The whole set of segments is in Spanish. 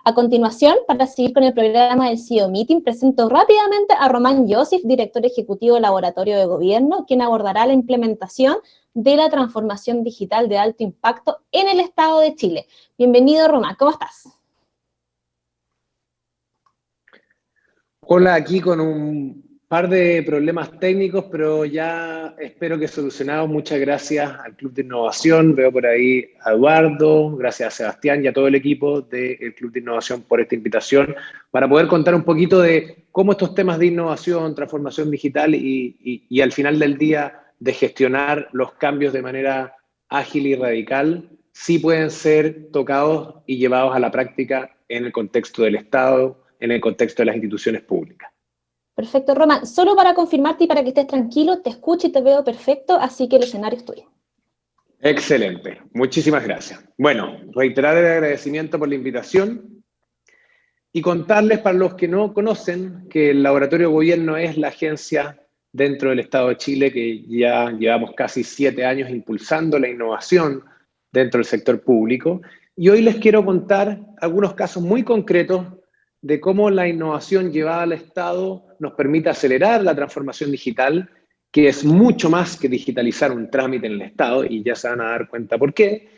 A continuación, para seguir con el programa del CEO Meeting, presento rápidamente a Román Joseph, director ejecutivo del Laboratorio de Gobierno, quien abordará la implementación de la transformación digital de alto impacto en el Estado de Chile. Bienvenido, Román, ¿cómo estás? Hola, aquí con un par de problemas técnicos, pero ya espero que solucionados. Muchas gracias al Club de Innovación. Veo por ahí a Eduardo, gracias a Sebastián y a todo el equipo del Club de Innovación por esta invitación, para poder contar un poquito de cómo estos temas de innovación, transformación digital y al final del día de gestionar los cambios de manera ágil y radical, sí pueden ser tocados y llevados a la práctica en el contexto del Estado, en el contexto de las instituciones públicas. Perfecto, Román. Solo para confirmarte y para que estés tranquilo, te escucho y te veo perfecto, así que el escenario es tuyo. Excelente. Muchísimas gracias. Bueno, reiterar el agradecimiento por la invitación y contarles, para los que no conocen, que el Laboratorio de Gobierno es la agencia dentro del Estado de Chile que ya llevamos casi 7 años impulsando la innovación dentro del sector público. Y hoy les quiero contar algunos casos muy concretos de cómo la innovación llevada al Estado nos permite acelerar la transformación digital, que es mucho más que digitalizar un trámite en el Estado, y ya se van a dar cuenta por qué,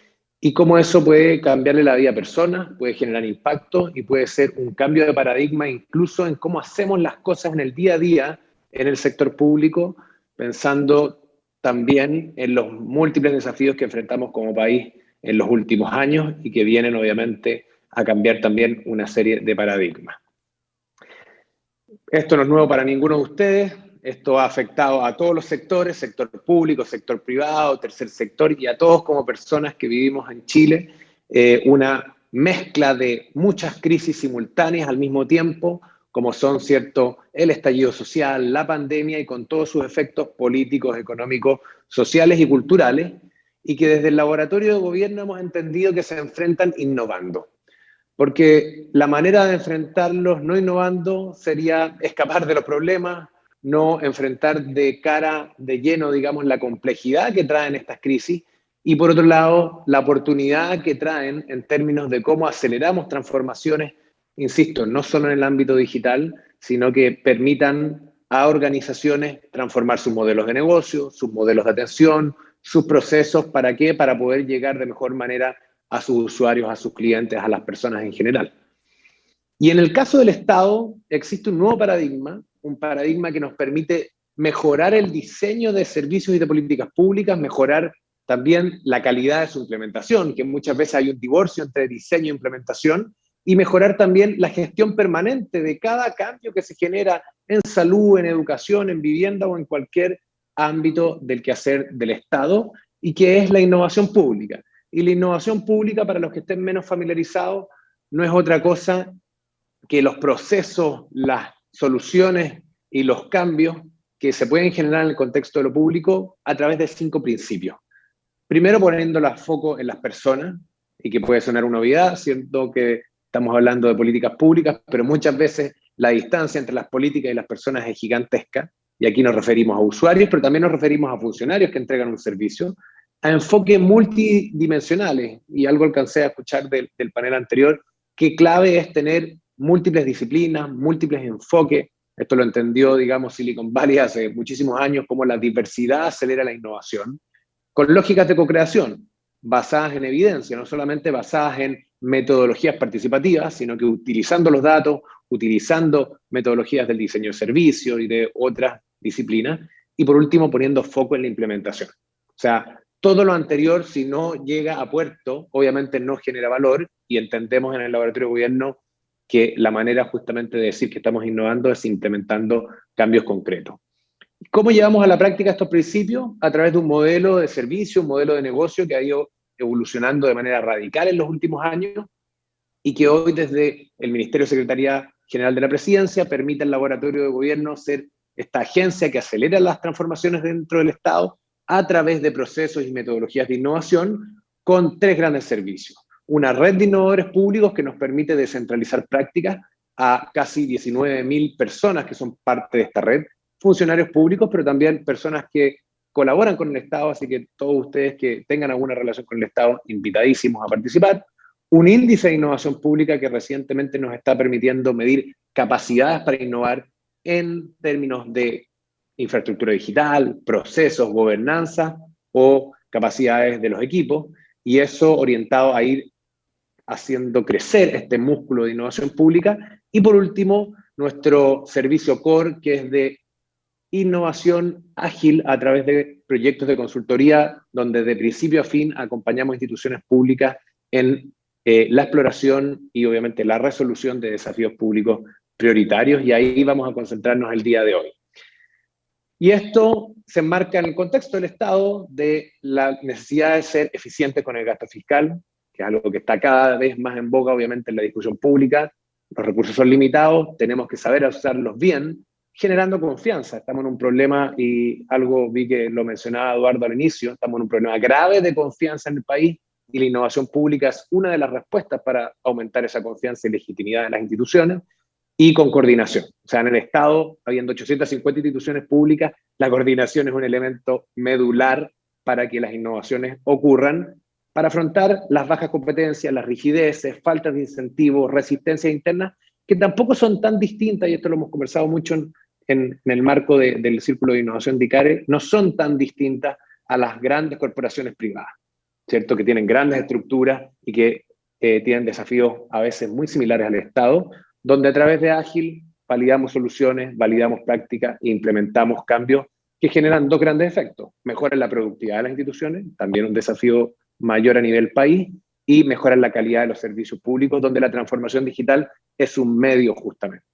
y cómo eso puede cambiarle la vida a personas, puede generar impacto y puede ser un cambio de paradigma incluso en cómo hacemos las cosas en el día a día en el sector público, pensando también en los múltiples desafíos que enfrentamos como país en los últimos años y que vienen obviamente a cambiar también una serie de paradigmas. Esto no es nuevo para ninguno de ustedes, esto ha afectado a todos los sectores, sector público, sector privado, tercer sector, y a todos como personas que vivimos en Chile, una mezcla de muchas crisis simultáneas al mismo tiempo, como son, ¿cierto?, el estallido social, la pandemia y con todos sus efectos políticos, económicos, sociales y culturales, y que desde el Laboratorio de Gobierno hemos entendido que se enfrentan innovando. Porque la manera de enfrentarlos no innovando sería escapar de los problemas, no enfrentar de cara, de lleno, digamos, la complejidad que traen estas crisis y, por otro lado, la oportunidad que traen en términos de cómo aceleramos transformaciones, insisto, no solo en el ámbito digital, sino que permitan a organizaciones transformar sus modelos de negocio, sus modelos de atención, sus procesos. ¿Para qué? Para poder llegar de mejor manera a sus usuarios, a sus clientes, a las personas en general. Y en el caso del Estado existe un nuevo paradigma, un paradigma que nos permite mejorar el diseño de servicios y de políticas públicas, mejorar también la calidad de su implementación, que muchas veces hay un divorcio entre diseño e implementación, y mejorar también la gestión permanente de cada cambio que se genera en salud, en educación, en vivienda o en cualquier ámbito del quehacer del Estado, y que es la innovación pública. Y la innovación pública, para los que estén menos familiarizados, no es otra cosa que los procesos, las soluciones y los cambios que se pueden generar en el contexto de lo público a través de 5 principios. Primero, poniendo el foco en las personas, y que puede sonar una obviedad, siendo que estamos hablando de políticas públicas, pero muchas veces la distancia entre las políticas y las personas es gigantesca, y aquí nos referimos a usuarios, pero también nos referimos a funcionarios que entregan un servicio, a enfoques multidimensionales, y algo alcancé a escuchar del panel anterior, que clave es tener múltiples disciplinas, múltiples enfoques. Esto lo entendió, digamos, Silicon Valley hace muchísimos años, como la diversidad acelera la innovación, con lógicas de co-creación, basadas en evidencia, no solamente basadas en metodologías participativas, sino que utilizando los datos, utilizando metodologías del diseño de servicios y de otras disciplinas, y por último poniendo foco en la implementación. O sea, todo lo anterior, si no llega a puerto, obviamente no genera valor, y entendemos en el Laboratorio de Gobierno que la manera justamente de decir que estamos innovando es implementando cambios concretos. ¿Cómo llevamos a la práctica estos principios? A través de un modelo de servicio, un modelo de negocio que ha ido evolucionando de manera radical en los últimos años y que hoy desde el Ministerio de Secretaría General de la Presidencia permite al Laboratorio de Gobierno ser esta agencia que acelera las transformaciones dentro del Estado a través de procesos y metodologías de innovación con 3 grandes servicios. Una red de innovadores públicos que nos permite descentralizar prácticas a casi 19.000 personas que son parte de esta red, funcionarios públicos, pero también personas que colaboran con el Estado, así que todos ustedes que tengan alguna relación con el Estado, invitadísimos a participar. un índice de innovación pública que recientemente nos está permitiendo medir capacidades para innovar en términos de infraestructura digital, procesos, gobernanza o capacidades de los equipos, y eso orientado a ir haciendo crecer este músculo de innovación pública. Y por último, nuestro servicio core, que es de innovación ágil a través de proyectos de consultoría, donde de principio a fin acompañamos instituciones públicas en la exploración y obviamente la resolución de desafíos públicos prioritarios, y ahí vamos a concentrarnos el día de hoy. Y esto se enmarca en el contexto del Estado de la necesidad de ser eficientes con el gasto fiscal, que es algo que está cada vez más en boga, obviamente, en la discusión pública. Los recursos son limitados, tenemos que saber usarlos bien, generando confianza. Estamos en un problema, y algo vi que lo mencionaba Eduardo al inicio, estamos en un problema grave de confianza en el país, y la innovación pública es una de las respuestas para aumentar esa confianza y legitimidad en las instituciones, y con coordinación. O sea, en el Estado, habiendo 850 instituciones públicas, la coordinación es un elemento medular para que las innovaciones ocurran, para afrontar las bajas competencias, las rigideces, faltas de incentivos, resistencias internas, que tampoco son tan distintas, y esto lo hemos conversado mucho en el marco del Círculo de Innovación de ICARE, no son tan distintas a las grandes corporaciones privadas, ¿cierto? Que tienen grandes estructuras y que tienen desafíos a veces muy similares al Estado, donde a través de Ágil validamos soluciones, validamos prácticas e implementamos cambios que generan dos grandes efectos: mejoran la productividad de las instituciones, también un desafío mayor a nivel país, y mejoran la calidad de los servicios públicos, donde la transformación digital es un medio justamente.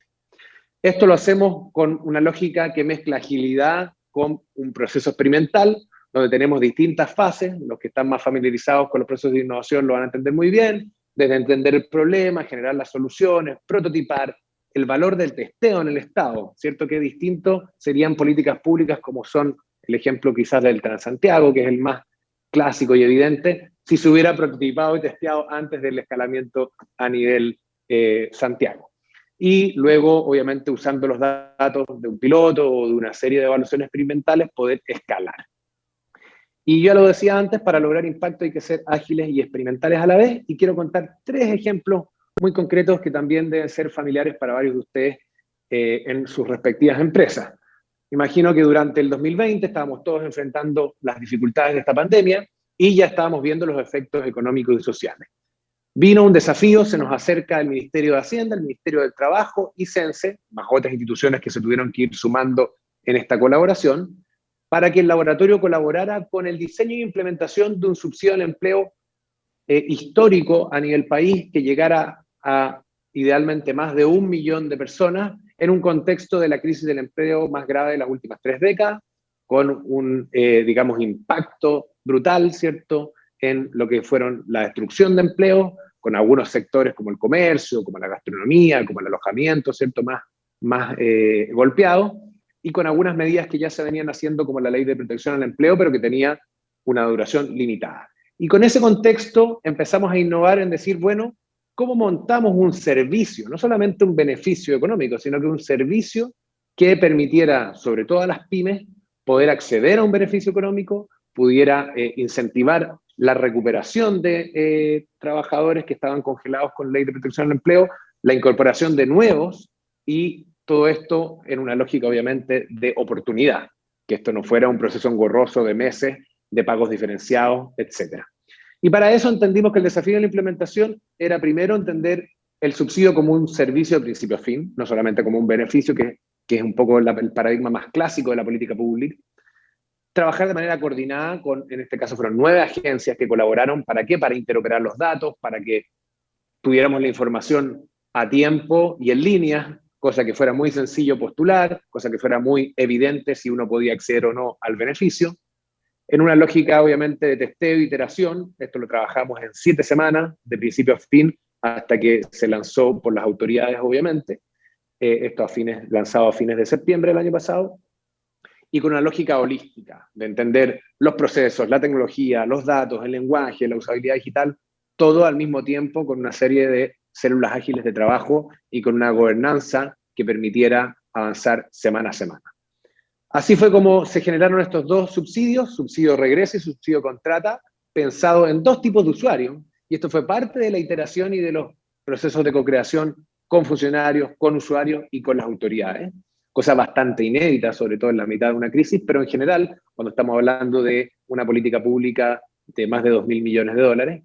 Esto lo hacemos con una lógica que mezcla agilidad con un proceso experimental, donde tenemos distintas fases. Los que están más familiarizados con los procesos de innovación lo van a entender muy bien, desde entender el problema, generar las soluciones, prototipar, el valor del testeo en el Estado, ¿cierto? Que distinto serían políticas públicas como son el ejemplo quizás del Transantiago, que es el más clásico y evidente, si se hubiera prototipado y testeado antes del escalamiento a nivel Santiago. Y luego, obviamente, usando los datos de un piloto o de una serie de evaluaciones experimentales, poder escalar. Y yo ya lo decía antes, para lograr impacto hay que ser ágiles y experimentales a la vez, y quiero contar 3 ejemplos muy concretos que también deben ser familiares para varios de ustedes en sus respectivas empresas. Imagino que durante el 2020 estábamos todos enfrentando las dificultades de esta pandemia y ya estábamos viendo los efectos económicos y sociales. Vino un desafío, se nos acerca el Ministerio de Hacienda, el Ministerio del Trabajo y CENSE, más otras instituciones que se tuvieron que ir sumando en esta colaboración, para que el laboratorio colaborara con el diseño e implementación de un subsidio al empleo histórico a nivel país, que llegara a idealmente más de 1 millón de personas, en un contexto de la crisis del empleo más grave de las últimas 3 décadas, con un, digamos, impacto brutal, ¿cierto?, en lo que fueron la destrucción de empleo, con algunos sectores como el comercio, como la gastronomía, como el alojamiento, ¿cierto?, más golpeados, y con algunas medidas que ya se venían haciendo, como la Ley de Protección al Empleo, pero que tenía una duración limitada. Y con ese contexto empezamos a innovar en decir, bueno, ¿cómo montamos un servicio? No solamente un beneficio económico, sino que un servicio que permitiera, sobre todo a las pymes, poder acceder a un beneficio económico, pudiera incentivar la recuperación de trabajadores que estaban congelados con Ley de Protección al Empleo, la incorporación de nuevos, y todo esto en una lógica, obviamente, de oportunidad, que esto no fuera un proceso engorroso de meses, de pagos diferenciados, etc. Y para eso entendimos que el desafío de la implementación era primero entender el subsidio como un servicio de principio a fin, no solamente como un beneficio, que es un poco el paradigma más clásico de la política pública. Trabajar de manera coordinada con, en este caso fueron 9 agencias que colaboraron. ¿Para qué? Para interoperar los datos, para que tuviéramos la información a tiempo y en línea, cosa que fuera muy sencillo postular, cosa que fuera muy evidente si uno podía acceder o no al beneficio. En una lógica, obviamente, de testeo e iteración. Esto lo trabajamos en 7 semanas, de principio a fin, hasta que se lanzó por las autoridades, obviamente. Esto lanzado a fines de septiembre del año pasado. Y con una lógica holística, de entender los procesos, la tecnología, los datos, el lenguaje, la usabilidad digital, todo al mismo tiempo, con una serie de células ágiles de trabajo y con una gobernanza que permitiera avanzar semana a semana. Así fue como se generaron estos 2 subsidios, subsidio regresa y subsidio contrata, pensado en 2 tipos de usuarios. y esto fue parte de la iteración y de los procesos de co-creación con funcionarios, con usuarios y con las autoridades. Cosa bastante inédita, sobre todo en la mitad de una crisis, pero en general, cuando estamos hablando de una política pública de más de 2.000 millones de dólares,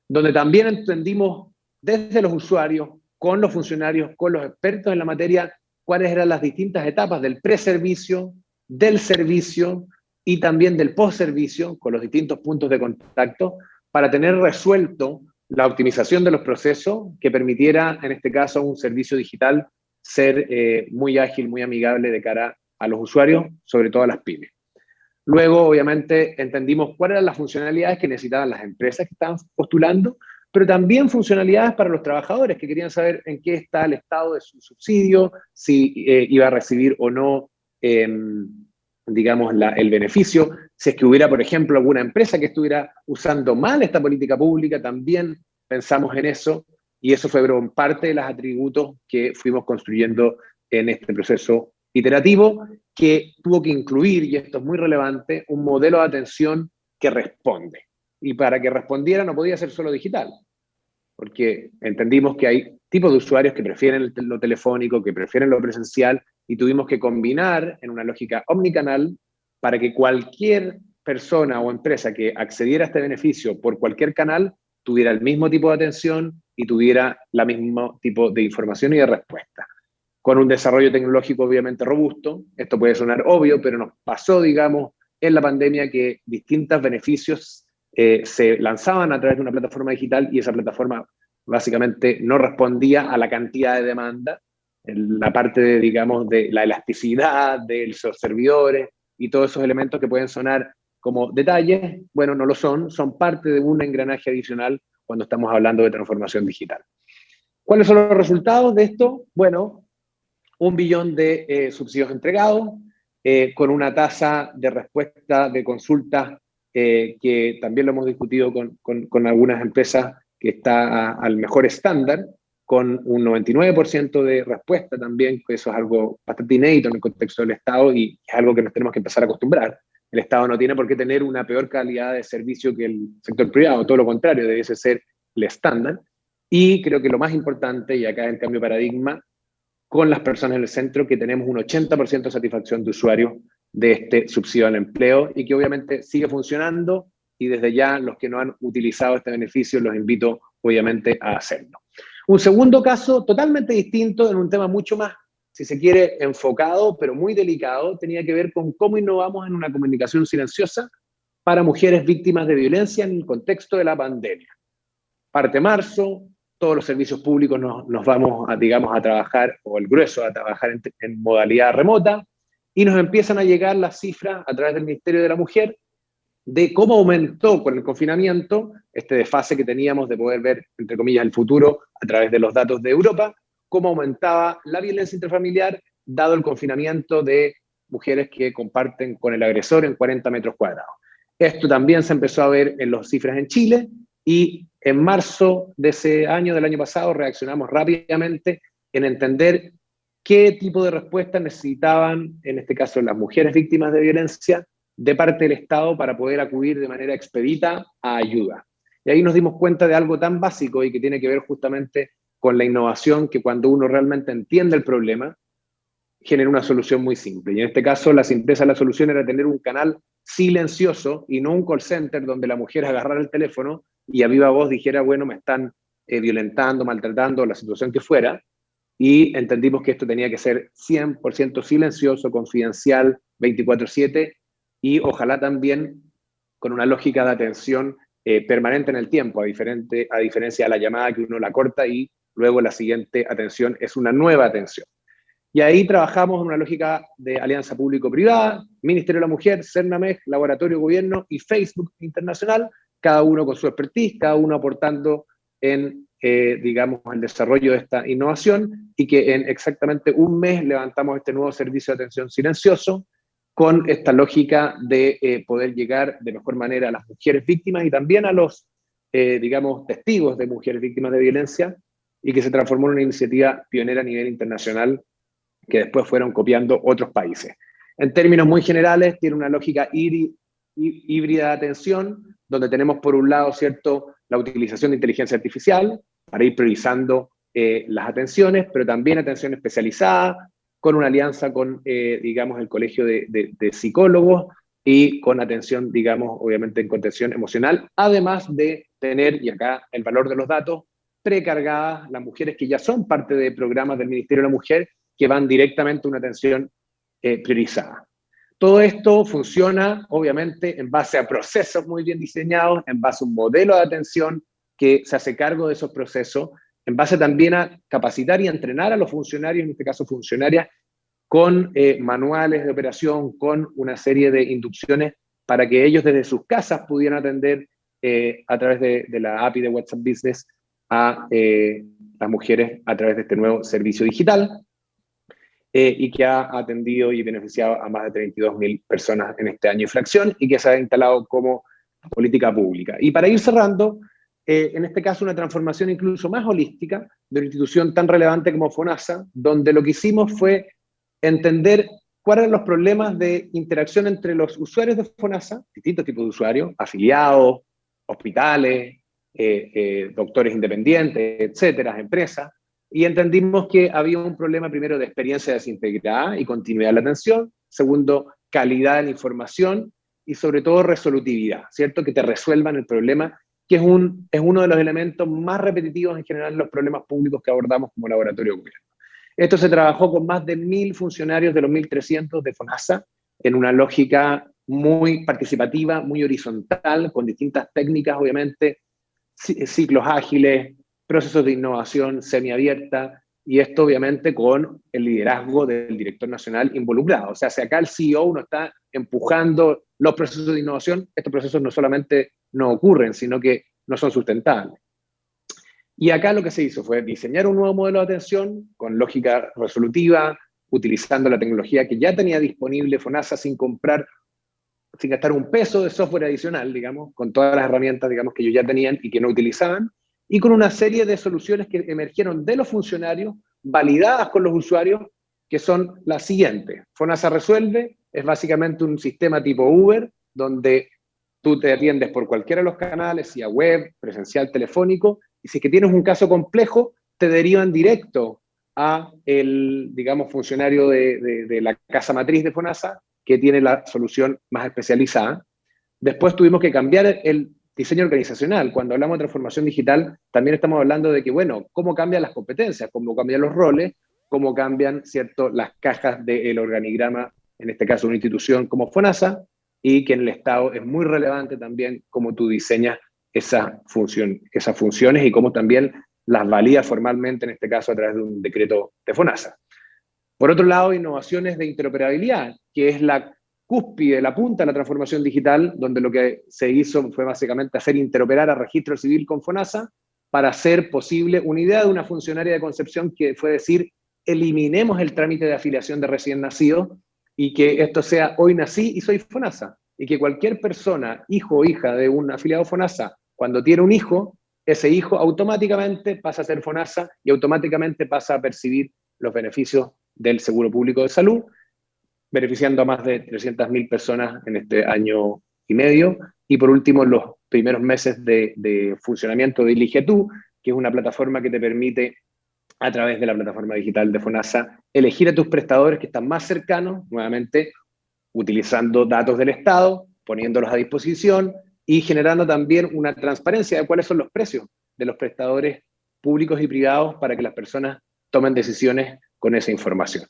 donde también entendimos desde los usuarios, con los funcionarios, con los expertos en la materia, cuáles eran las distintas etapas del preservicio, del servicio y también del postservicio, con los distintos puntos de contacto, para tener resuelto la optimización de los procesos que permitiera, en este caso, un servicio digital ser muy ágil, muy amigable de cara a los usuarios, sobre todo a las pymes. Luego, obviamente, entendimos cuáles eran las funcionalidades que necesitaban las empresas que estaban postulando, pero también funcionalidades para los trabajadores que querían saber en qué está el estado de su subsidio, si iba a recibir o no, digamos, el beneficio. Si es que hubiera, por ejemplo, alguna empresa que estuviera usando mal esta política pública, también pensamos en eso, y eso fue parte de los atributos que fuimos construyendo en este proceso iterativo, que tuvo que incluir, y esto es muy relevante, un modelo de atención que responde. Y para que respondiera no podía ser solo digital, porque entendimos que hay tipos de usuarios que prefieren lo telefónico, que prefieren lo presencial, y tuvimos que combinar en una lógica omnicanal para que cualquier persona o empresa que accediera a este beneficio por cualquier canal tuviera el mismo tipo de atención y tuviera el mismo tipo de información y de respuesta. Con un desarrollo tecnológico obviamente robusto, esto puede sonar obvio, pero nos pasó, digamos, en la pandemia que distintos beneficios se lanzaban a través de una plataforma digital y esa plataforma básicamente no respondía a la cantidad de demanda, en la parte de, digamos, de la elasticidad de los servidores y todos esos elementos que pueden sonar como detalles, bueno, no lo son, son parte de un engranaje adicional cuando estamos hablando de transformación digital. ¿Cuáles son los resultados de esto? Bueno, 1 billón de subsidios entregados, con una tasa de respuesta de consultas que también lo hemos discutido con algunas empresas que está al mejor estándar, con un 99% de respuesta también, que eso es algo bastante inédito en el contexto del Estado y es algo que nos tenemos que empezar a acostumbrar. El Estado no tiene por qué tener una peor calidad de servicio que el sector privado, todo lo contrario, debe ser el estándar. Y creo que lo más importante, y acá es el cambio de paradigma, con las personas en el centro, que tenemos un 80% de satisfacción de usuarios de este subsidio al empleo y que obviamente sigue funcionando y desde ya los que no han utilizado este beneficio los invito obviamente a hacerlo. Un segundo caso totalmente distinto en un tema mucho más, si se quiere, enfocado, pero muy delicado, tenía que ver con cómo innovamos en una comunicación silenciosa para mujeres víctimas de violencia en el contexto de la pandemia. Parte marzo, todos los servicios públicos nos vamos, digamos, a trabajar, o el grueso a trabajar en modalidad remota, y nos empiezan a llegar las cifras a través del Ministerio de la Mujer de cómo aumentó con el confinamiento, este desfase que teníamos de poder ver, entre comillas, el futuro a través de los datos de Europa, cómo aumentaba la violencia intrafamiliar dado el confinamiento de mujeres que comparten con el agresor en 40 metros cuadrados. Esto también se empezó a ver en las cifras en Chile, y en marzo de ese año, del año pasado, reaccionamos rápidamente en entender qué tipo de respuesta necesitaban, en este caso las mujeres víctimas de violencia, de parte del Estado para poder acudir de manera expedita a ayuda. Y ahí nos dimos cuenta de algo tan básico y que tiene que ver justamente con la innovación, que cuando uno realmente entiende el problema, genera una solución muy simple. Y en este caso, la simpleza de la solución era tener un canal silencioso y no un call center donde la mujer agarrara el teléfono y a viva voz dijera, bueno, me están violentando, maltratando, la situación que fuera, y entendimos que esto tenía que ser 100% silencioso, confidencial, 24/7, y ojalá también con una lógica de atención permanente en el tiempo, a diferencia de la llamada que uno la corta y luego la siguiente atención es una nueva atención. Y ahí trabajamos en una lógica de alianza público-privada, Ministerio de la Mujer, Cernamej, Laboratorio Gobierno y Facebook Internacional, cada uno con su expertise, cada uno aportando en, digamos, el desarrollo de esta innovación, y que en exactamente un mes levantamos este nuevo servicio de atención silencioso con esta lógica de poder llegar de mejor manera a las mujeres víctimas y también a los, digamos, testigos de mujeres víctimas de violencia, y que se transformó en una iniciativa pionera a nivel internacional que después fueron copiando otros países. En términos muy generales, tiene una lógica híbrida de atención, donde tenemos por un lado, ¿cierto?, la utilización de inteligencia artificial para ir priorizando las atenciones, pero también atención especializada, con una alianza con, digamos, el Colegio de Psicólogos y con atención, digamos, obviamente en contención emocional, además de tener, y acá el valor de los datos, precargadas las mujeres que ya son parte de programas del Ministerio de la Mujer, que van directamente a una atención priorizada. Todo esto funciona, obviamente, en base a procesos muy bien diseñados, en base a un modelo de atención que se hace cargo de esos procesos, en base también a capacitar y entrenar a los funcionarios, en este caso funcionarias, con manuales de operación, con una serie de inducciones para que ellos desde sus casas pudieran atender a través de la API de WhatsApp Business a las mujeres a través de este nuevo servicio digital y que ha atendido y beneficiado a más de 32.000 personas en este año y fracción y que se ha instalado como política pública. Y para ir cerrando, en este caso una transformación incluso más holística de una institución tan relevante como FONASA, donde lo que hicimos fue entender cuáles eran los problemas de interacción entre los usuarios de FONASA, distintos tipos de usuarios, afiliados, hospitales, doctores independientes, etcétera, empresas, y entendimos que había un problema primero de experiencia desintegrada y continuidad de la atención, segundo, calidad de la información y sobre todo resolutividad, ¿cierto? Que te resuelvan el problema, que es uno de los elementos más repetitivos en general en los problemas públicos que abordamos como laboratorio de gobierno. Esto se trabajó con más de 1.000 funcionarios de los 1.300 de FONASA en una lógica muy participativa, muy horizontal, con distintas técnicas, obviamente, ciclos ágiles, procesos de innovación semiabierta, y esto obviamente con el liderazgo del director nacional involucrado. O sea, si acá el CEO no está empujando los procesos de innovación, estos procesos no solamente no ocurren, sino que no son sustentables. Y acá lo que se hizo fue diseñar un nuevo modelo de atención con lógica resolutiva, utilizando la tecnología que ya tenía disponible FONASA sin gastar un peso de software adicional, digamos, con todas las herramientas, digamos, que ellos ya tenían y que no utilizaban, y con una serie de soluciones que emergieron de los funcionarios, validadas con los usuarios, que son las siguientes. FONASA Resuelve es básicamente un sistema tipo Uber, donde tú te atiendes por cualquiera de los canales, sea web, presencial, telefónico, y si es que tienes un caso complejo, te derivan directo a el, digamos, funcionario de la casa matriz de FONASA, que tiene la solución más especializada. Después tuvimos que cambiar el diseño organizacional. Cuando hablamos de transformación digital, también estamos hablando de que, bueno, cómo cambian las competencias, cómo cambian los roles, cómo cambian, ¿cierto?, las cajas del organigrama, en este caso una institución como FONASA, y que en el Estado es muy relevante también cómo tú diseñas esas funciones y cómo también las validas formalmente, en este caso a través de un decreto de FONASA. Por otro lado, innovaciones de interoperabilidad, que es la cúspide, la punta de la transformación digital, donde lo que se hizo fue básicamente hacer interoperar a Registro Civil con FONASA para hacer posible una idea de una funcionaria de Concepción que fue decir, eliminemos el trámite de afiliación de recién nacidos y que esto sea hoy nací y soy FONASA, y que cualquier persona, hijo o hija de un afiliado FONASA, cuando tiene un hijo, ese hijo automáticamente pasa a ser FONASA y automáticamente pasa a percibir los beneficios del Seguro Público de Salud, beneficiando a más de 300.000 personas en este año y medio. Y por último, los primeros meses de funcionamiento de Elige Tú, que es una plataforma que te permite, a través de la plataforma digital de FONASA, elegir a tus prestadores que están más cercanos, nuevamente utilizando datos del Estado, poniéndolos a disposición y generando también una transparencia de cuáles son los precios de los prestadores públicos y privados para que las personas tomen decisiones con esa información.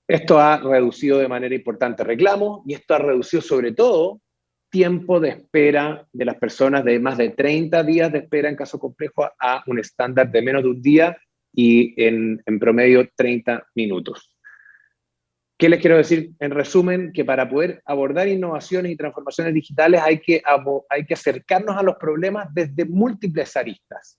Esto ha reducido de manera importante reclamos y esto ha reducido sobre todo tiempo de espera de las personas de más de 30 días de espera en caso complejo a un estándar de menos de un día y en promedio 30 minutos. ¿Qué les quiero decir? En resumen, que para poder abordar innovaciones y transformaciones digitales hay que acercarnos a los problemas desde múltiples aristas.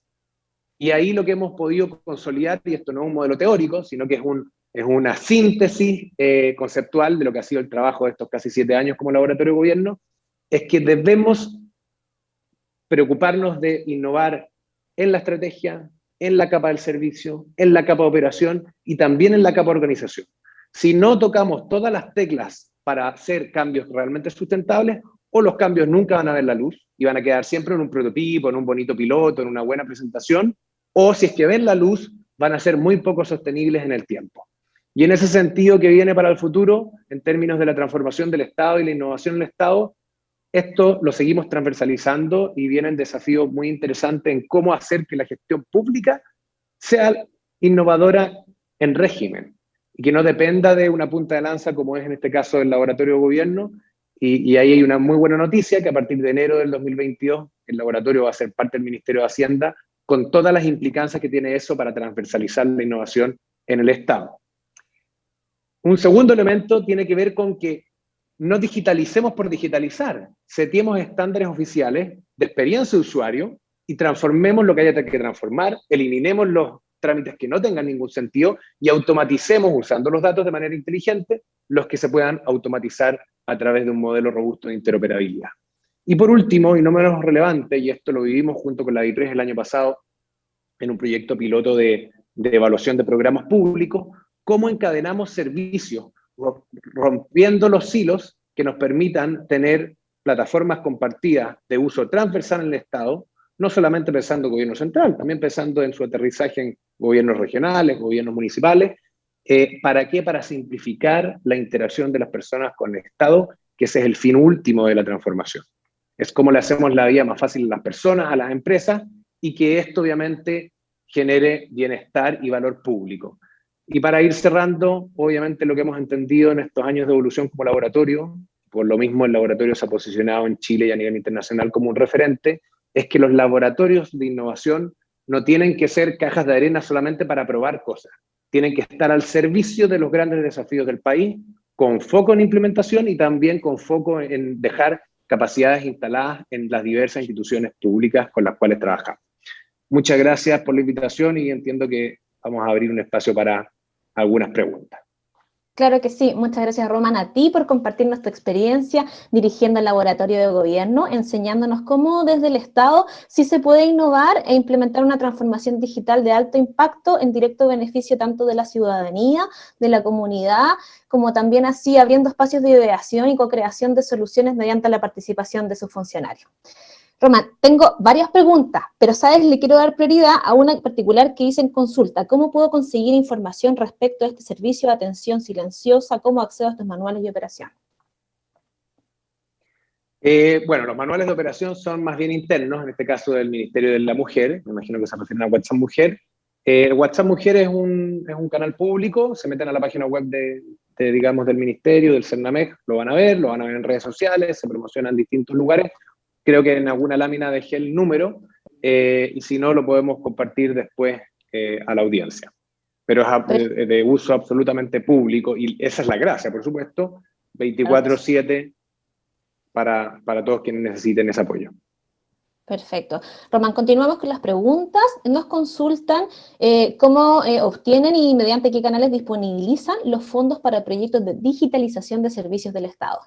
Y ahí lo que hemos podido consolidar, y esto no es un modelo teórico, sino que es una síntesis conceptual de lo que ha sido el trabajo de estos casi 7 años como laboratorio de gobierno, es que debemos preocuparnos de innovar en la estrategia, en la capa del servicio, en la capa de operación y también en la capa de organización. Si no tocamos todas las teclas para hacer cambios realmente sustentables, o los cambios nunca van a ver la luz y van a quedar siempre en un prototipo, en un bonito piloto, en una buena presentación, o si es que ven la luz, van a ser muy poco sostenibles en el tiempo. Y en ese sentido que viene para el futuro, en términos de la transformación del Estado y la innovación en el Estado, esto lo seguimos transversalizando y vienen desafíos muy interesantes en cómo hacer que la gestión pública sea innovadora en régimen y que no dependa de una punta de lanza como es en este caso el laboratorio de gobierno. Y ahí hay una muy buena noticia, que a partir de enero del 2022 el laboratorio va a ser parte del Ministerio de Hacienda, con todas las implicancias que tiene eso para transversalizar la innovación en el Estado. Un segundo elemento tiene que ver con que no digitalicemos por digitalizar, setemos estándares oficiales de experiencia de usuario y transformemos lo que haya que transformar, eliminemos los trámites que no tengan ningún sentido y automaticemos, usando los datos de manera inteligente, los que se puedan automatizar a través de un modelo robusto de interoperabilidad. Y por último, y no menos relevante, y esto lo vivimos junto con la DIPRES el año pasado, en un proyecto piloto de evaluación de programas públicos, cómo encadenamos servicios, rompiendo los silos que nos permitan tener plataformas compartidas de uso transversal en el Estado, no solamente pensando en gobierno central, también pensando en su aterrizaje en gobiernos regionales, gobiernos municipales. ¿Para qué? Para simplificar la interacción de las personas con el Estado, que ese es el fin último de la transformación. Es cómo le hacemos la vida más fácil a las personas, a las empresas, y que esto obviamente genere bienestar y valor público. Y para ir cerrando, obviamente lo que hemos entendido en estos años de evolución como laboratorio, por lo mismo el laboratorio se ha posicionado en Chile y a nivel internacional como un referente, es que los laboratorios de innovación no tienen que ser cajas de arena solamente para probar cosas, tienen que estar al servicio de los grandes desafíos del país, con foco en implementación y también con foco en dejar capacidades instaladas en las diversas instituciones públicas con las cuales trabajamos. Muchas gracias por la invitación y entiendo que vamos a abrir un espacio para algunas preguntas. Claro que sí. Muchas gracias, Román, a ti por compartirnos tu experiencia dirigiendo el laboratorio de gobierno, enseñándonos cómo desde el Estado sí se puede innovar e implementar una transformación digital de alto impacto en directo beneficio tanto de la ciudadanía, de la comunidad, como también así abriendo espacios de ideación y co-creación de soluciones mediante la participación de sus funcionarios. Román, tengo varias preguntas, pero sabes, le quiero dar prioridad a una en particular que hice en consulta. ¿Cómo puedo conseguir información respecto a este servicio de atención silenciosa? ¿Cómo accedo a estos manuales de operación? Bueno, los manuales de operación son más bien internos, en este caso del Ministerio de la Mujer, me imagino que se refieren a WhatsApp Mujer. El WhatsApp Mujer es un canal público, se meten a la página web digamos, del Ministerio, del CERNAMEC, lo van a ver en redes sociales, se promociona en distintos lugares. Creo que en alguna lámina dejé el número, y si no, lo podemos compartir después a la audiencia. Pero es de uso absolutamente público, y esa es la gracia, por supuesto, 24/7 para todos quienes necesiten ese apoyo. Perfecto. Román, continuamos con las preguntas. Nos consultan cómo obtienen y mediante qué canales disponibilizan los fondos para proyectos de digitalización de servicios del Estado.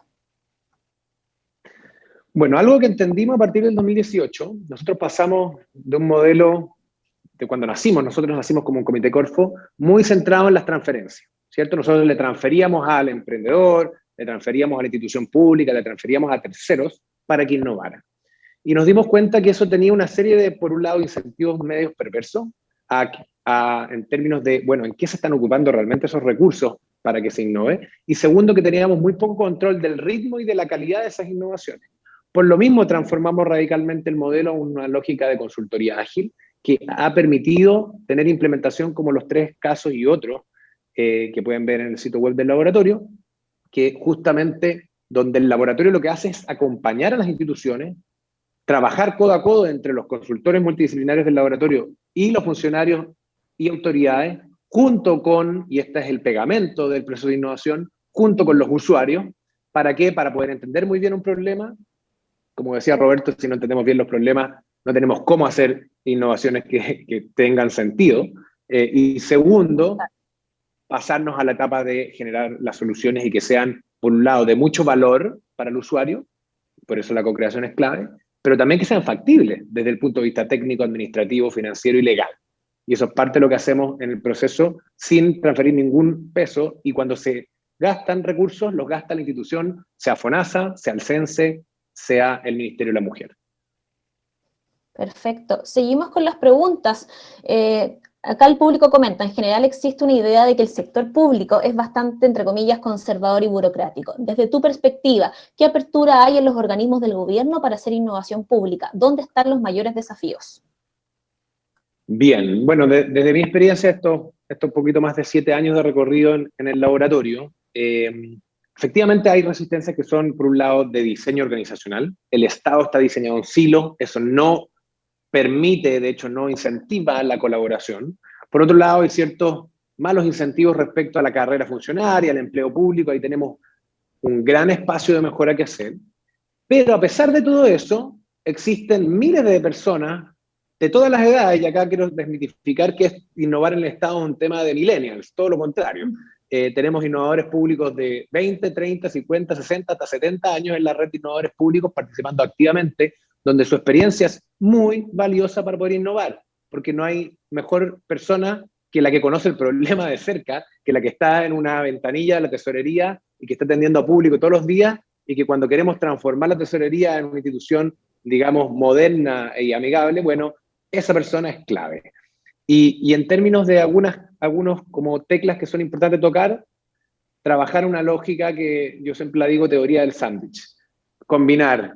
Bueno, algo que entendimos a partir del 2018, nosotros pasamos de un modelo de cuando nacimos, nosotros nacimos como un comité Corfo, muy centrado en las transferencias, ¿cierto? Nosotros le transferíamos al emprendedor, le transferíamos a la institución pública, le transferíamos a terceros para que innovaran. Y nos dimos cuenta que eso tenía una serie de, por un lado, incentivos medios perversos, en términos de, bueno, ¿en qué se están ocupando realmente esos recursos para que se innove? Y segundo, que teníamos muy poco control del ritmo y de la calidad de esas innovaciones. Por lo mismo, transformamos radicalmente el modelo a una lógica de consultoría ágil que ha permitido tener implementación como los 3 casos y otros que pueden ver en el sitio web del laboratorio, que justamente donde el laboratorio lo que hace es acompañar a las instituciones, trabajar codo a codo entre los consultores multidisciplinarios del laboratorio y los funcionarios y autoridades, junto con, y este es el pegamento del proceso de innovación, junto con los usuarios. ¿Para qué? Para poder entender muy bien un problema. Como decía Roberto, si no entendemos bien los problemas, no tenemos cómo hacer innovaciones que tengan sentido. Y segundo, pasarnos a la etapa de generar las soluciones y que sean, por un lado, de mucho valor para el usuario, por eso la co-creación es clave, pero también que sean factibles desde el punto de vista técnico, administrativo, financiero y legal. Y eso es parte de lo que hacemos en el proceso sin transferir ningún peso, y cuando se gastan recursos, los gasta la institución, sea FONASA, sea el CENSE, sea el Ministerio de la Mujer. Perfecto. Seguimos con las preguntas. Acá el público comenta, en general existe una idea de que el sector público es bastante, entre comillas, conservador y burocrático. Desde tu perspectiva, ¿qué apertura hay en los organismos del gobierno para hacer innovación pública? ¿Dónde están los mayores desafíos? Bien, bueno, desde mi experiencia, estos poquito más de 7 años de recorrido en el laboratorio, efectivamente hay resistencias que son, por un lado, de diseño organizacional. El Estado está diseñado en silo, eso no permite, de hecho, no incentiva la colaboración. Por otro lado, hay ciertos malos incentivos respecto a la carrera funcionaria, al empleo público, ahí tenemos un gran espacio de mejora que hacer. Pero a pesar de todo eso, existen miles de personas de todas las edades, y acá quiero desmitificar que es innovar en el Estado un tema de millennials, todo lo contrario. Tenemos innovadores públicos de 20, 30, 50, 60, hasta 70 años en la red de innovadores públicos participando activamente, donde su experiencia es muy valiosa para poder innovar, porque no hay mejor persona que la que conoce el problema de cerca, que la que está en una ventanilla de la tesorería y que está atendiendo a público todos los días, y que cuando queremos transformar la tesorería en una institución, digamos, moderna y amigable, bueno, esa persona es clave. Y en términos de algunos como teclas que son importantes tocar, trabajar una lógica que yo siempre la digo, teoría del sándwich. Combinar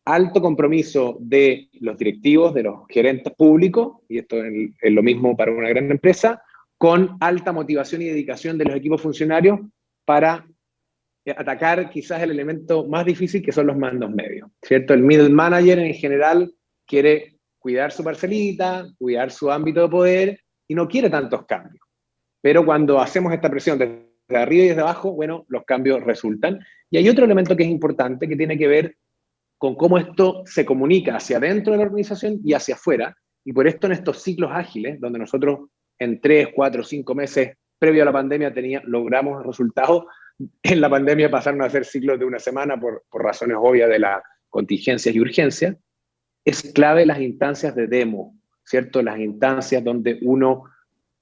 alto compromiso de los directivos, de los gerentes públicos, y esto es lo mismo para una gran empresa, con alta motivación y dedicación de los equipos funcionarios para atacar quizás el elemento más difícil, que son los mandos medios, ¿cierto? El middle manager en general quiere cuidar su parcelita, cuidar su ámbito de poder y no quiere tantos cambios. Pero cuando hacemos esta presión desde arriba y desde abajo, bueno, los cambios resultan. Y hay otro elemento que es importante que tiene que ver con cómo esto se comunica hacia adentro de la organización y hacia afuera. Y por esto en estos ciclos ágiles, donde nosotros en 3, 4, 5 meses previo a la pandemia logramos resultados, en la pandemia pasaron a ser ciclos de una semana por razones obvias de las contingencias y urgencias. Es clave las instancias de demo, ¿cierto? Las instancias donde uno,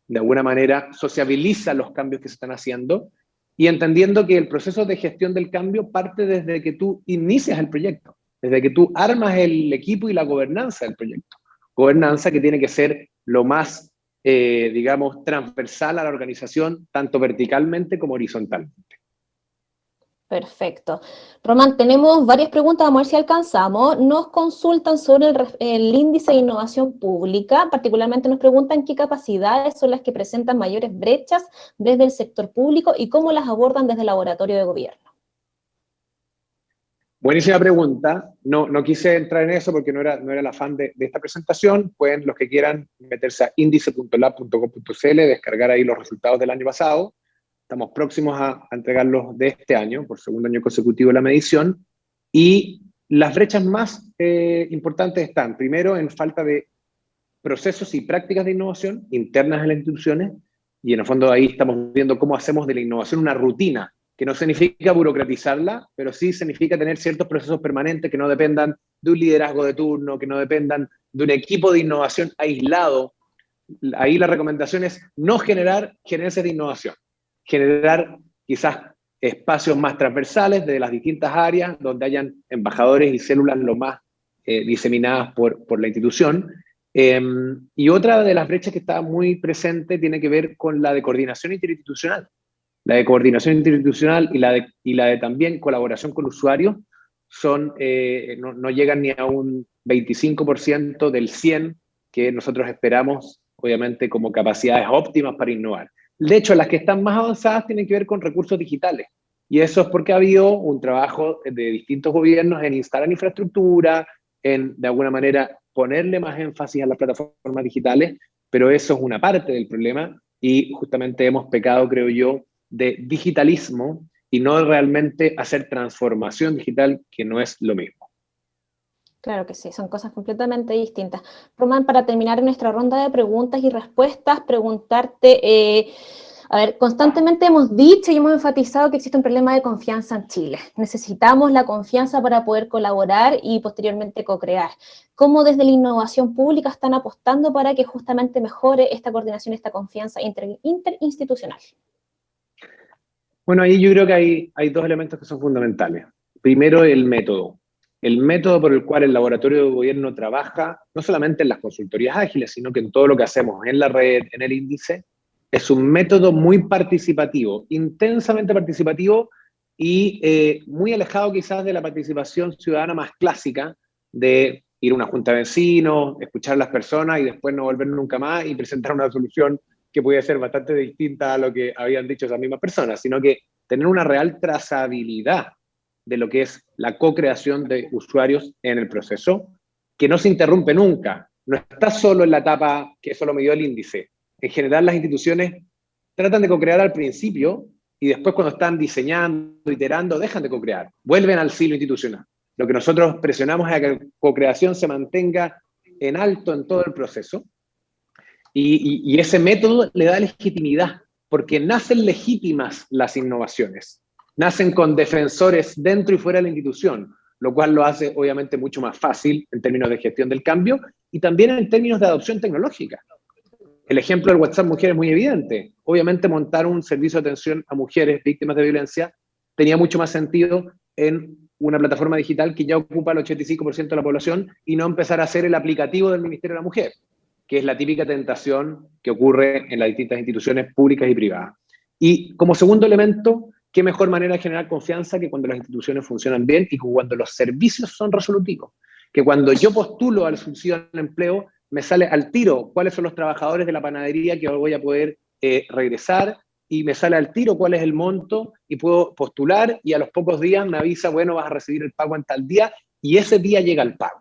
de alguna manera, sociabiliza los cambios que se están haciendo y entendiendo que el proceso de gestión del cambio parte desde que tú inicias el proyecto, desde que tú armas el equipo y la gobernanza del proyecto. Gobernanza que tiene que ser lo más, digamos, transversal a la organización, tanto verticalmente como horizontalmente. Perfecto. Román, tenemos varias preguntas, vamos a ver si alcanzamos. Nos consultan sobre el índice de innovación pública, particularmente nos preguntan qué capacidades son las que presentan mayores brechas desde el sector público y cómo las abordan desde el laboratorio de gobierno. Buenísima pregunta. No quise entrar en eso porque no era el afán de esta presentación. Pueden, los que quieran, meterse a indice.lab.com.cl, descargar ahí los resultados del año pasado. Estamos próximos a entregarlos de este año, por segundo año consecutivo de la medición, y las brechas más importantes están, primero, en falta de procesos y prácticas de innovación internas en las instituciones, y en el fondo ahí estamos viendo cómo hacemos de la innovación una rutina, que no significa burocratizarla, pero sí significa tener ciertos procesos permanentes que no dependan de un liderazgo de turno, que no dependan de un equipo de innovación aislado. Ahí la recomendación es no generar gerencias de innovación, generar quizás espacios más transversales de las distintas áreas donde hayan embajadores y células lo más diseminadas por la institución. Y otra de las brechas que está muy presente tiene que ver con la de coordinación interinstitucional. La de coordinación interinstitucional y la de también colaboración con usuarios no llegan ni a un 25% del 100% que nosotros esperamos, obviamente, como capacidades óptimas para innovar. De hecho, las que están más avanzadas tienen que ver con recursos digitales. Y eso es porque ha habido un trabajo de distintos gobiernos en instalar infraestructura, en, de alguna manera, ponerle más énfasis a las plataformas digitales, pero eso es una parte del problema y justamente hemos pecado, creo yo, de digitalismo y no realmente hacer transformación digital, que no es lo mismo. Claro que sí, son cosas completamente distintas. Román, para terminar nuestra ronda de preguntas y respuestas, preguntarte, a ver, constantemente hemos dicho y hemos enfatizado que existe un problema de confianza en Chile. Necesitamos la confianza para poder colaborar y posteriormente co-crear. ¿Cómo desde la innovación pública están apostando para que justamente mejore esta coordinación, esta confianza interinstitucional? Bueno, ahí yo creo que hay dos elementos que son fundamentales. Primero, el método. el método por el cual el laboratorio de gobierno trabaja, no solamente en las consultorías ágiles, sino que en todo lo que hacemos en la red, en el índice, es un método muy participativo, intensamente participativo y muy alejado quizás de la participación ciudadana más clásica de ir a una junta de vecinos, escuchar a las personas y después no volver nunca más y presentar una solución que puede ser bastante distinta a lo que habían dicho esas mismas personas, sino que tener una real trazabilidad de lo que es la co-creación de usuarios en el proceso, que no se interrumpe nunca. No está solo en la etapa que solo me dio el índice. En general, las instituciones tratan de co-crear al principio y después cuando están diseñando, iterando, dejan de co-crear. Vuelven al silo institucional. Lo que nosotros presionamos es a que la co-creación se mantenga en alto en todo el proceso. Y ese método le da legitimidad, porque nacen legítimas las innovaciones. Nacen con defensores dentro y fuera de la institución, lo cual lo hace obviamente mucho más fácil en términos de gestión del cambio y también en términos de adopción tecnológica. El ejemplo del WhatsApp Mujer es muy evidente. Obviamente montar un servicio de atención a mujeres víctimas de violencia tenía mucho más sentido en una plataforma digital que ya ocupa el 85% de la población y no empezar a hacer el aplicativo del Ministerio de la Mujer, que es la típica tentación que ocurre en las distintas instituciones públicas y privadas. Y como segundo elemento, qué mejor manera de generar confianza que cuando las instituciones funcionan bien y cuando los servicios son resolutivos. Que cuando yo postulo al subsidio al empleo, me sale al tiro cuáles son los trabajadores de la panadería que voy a poder regresar y me sale al tiro cuál es el monto y puedo postular y a los pocos días me avisa, bueno, vas a recibir el pago en tal día y ese día llega el pago.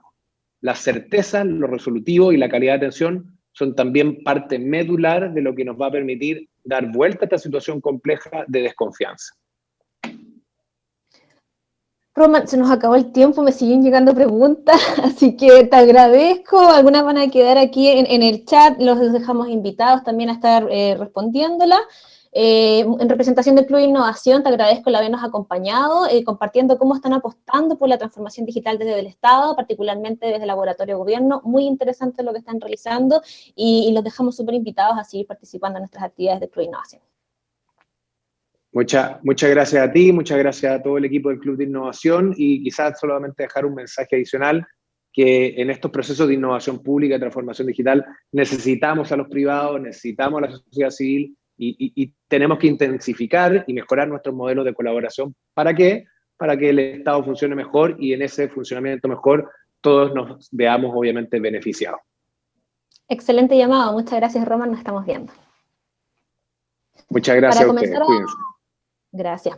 La certeza, lo resolutivo y la calidad de atención son también parte medular de lo que nos va a permitir dar vuelta a esta situación compleja de desconfianza. Roman, se nos acabó el tiempo, me siguen llegando preguntas, así que te agradezco. Algunas van a quedar aquí en el chat, los dejamos invitados también a estar respondiéndolas. En representación del Club de Innovación, te agradezco el habernos acompañado, compartiendo cómo están apostando por la transformación digital desde el Estado, particularmente desde el Laboratorio de Gobierno. Muy interesante lo que están realizando y los dejamos súper invitados a seguir participando en nuestras actividades del Club de Innovación. Muchas gracias a ti, muchas gracias a todo el equipo del Club de Innovación y quizás solamente dejar un mensaje adicional que en estos procesos de innovación pública y transformación digital necesitamos a los privados, necesitamos a la sociedad civil y tenemos que intensificar y mejorar nuestros modelos de colaboración. ¿Para qué? Para que el Estado funcione mejor y en ese funcionamiento mejor todos nos veamos obviamente beneficiados. Excelente llamado, muchas gracias Roman, nos estamos viendo. Muchas gracias a ustedes, cuídense. Gracias.